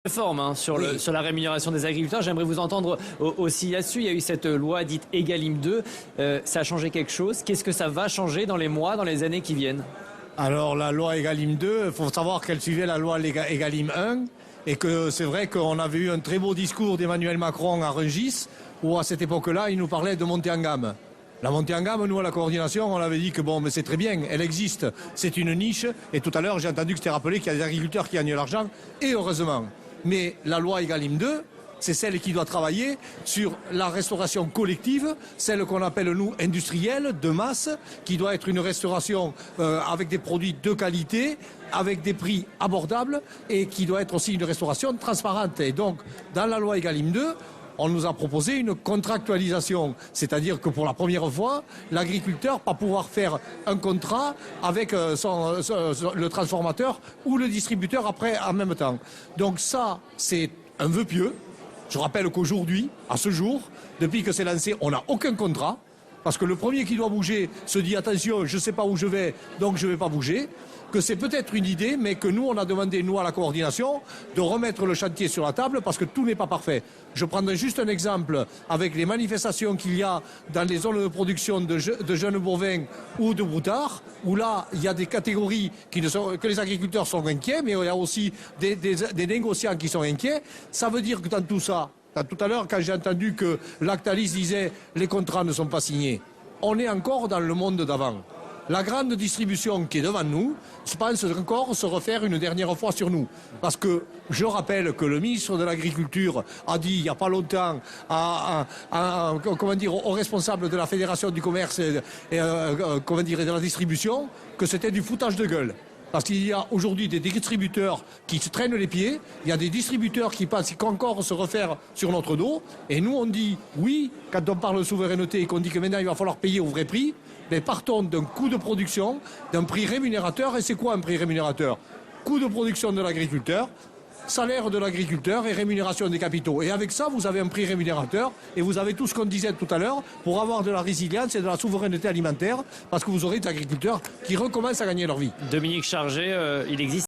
Réforme sur la rémunération des agriculteurs. J'aimerais vous entendre aussi là-dessus. Il y a eu cette loi dite Egalim 2. Ça a changé quelque chose. Qu'est-ce que ça va changer dans les mois, dans les années qui viennent? Alors la loi Egalim 2, il faut savoir qu'elle suivait la loi Egalim 1 et que c'est vrai qu'on avait eu un très beau discours d'Emmanuel Macron à Rungis où à cette époque-là, il nous parlait de montée en gamme. La montée en gamme, nous à la coordination, on avait dit que bon, mais c'est très bien, elle existe, c'est une niche. Et tout à l'heure, j'ai entendu que c'était rappelé qu'il y a des agriculteurs qui gagnent de l'argent, et heureusement. Mais la loi Egalim 2, c'est celle qui doit travailler sur la restauration collective, celle qu'on appelle nous industrielle, de masse, qui doit être une restauration avec des produits de qualité, avec des prix abordables et qui doit être aussi une restauration transparente. Et donc, dans la loi Egalim 2, on nous a proposé une contractualisation, c'est-à-dire que pour la première fois, l'agriculteur va pouvoir faire un contrat avec le transformateur ou le distributeur après en même temps. Donc ça, c'est un vœu pieux. Je rappelle qu'aujourd'hui, à ce jour, depuis que c'est lancé, on n'a aucun contrat. Parce que le premier qui doit bouger se dit attention, je ne sais pas où je vais, donc je ne vais pas bouger. Que c'est peut-être une idée, mais que nous, on a demandé, nous, à la coordination, de remettre le chantier sur la table parce que tout n'est pas parfait. Je prendrai juste un exemple avec les manifestations qu'il y a dans les zones de production de jeunes bovins ou de broutards, où là, il y a des catégories que les agriculteurs sont inquiets, mais il y a aussi des négociants qui sont inquiets. Ça veut dire que dans tout ça, tout à l'heure, quand j'ai entendu que Lactalis disait les contrats ne sont pas signés, on est encore dans le monde d'avant. La grande distribution qui est devant nous, je pense encore se refaire une dernière fois sur nous. Parce que je rappelle que le ministre de l'Agriculture a dit il n'y a pas longtemps aux responsables de la Fédération du commerce et de la distribution que c'était du foutage de gueule. Parce qu'il y a aujourd'hui des distributeurs qui se traînent les pieds, il y a des distributeurs qui pensent qu'encore se refaire sur notre dos. Et nous, on dit, oui, quand on parle de souveraineté et qu'on dit que maintenant il va falloir payer au vrai prix, mais partons d'un coût de production, d'un prix rémunérateur. Et c'est quoi un prix rémunérateur? Coût de production de l'agriculteur, salaire de l'agriculteur et rémunération des capitaux. Et avec ça, vous avez un prix rémunérateur et vous avez tout ce qu'on disait tout à l'heure pour avoir de la résilience et de la souveraineté alimentaire parce que vous aurez des agriculteurs qui recommencent à gagner leur vie. Dominique Chargé, il existe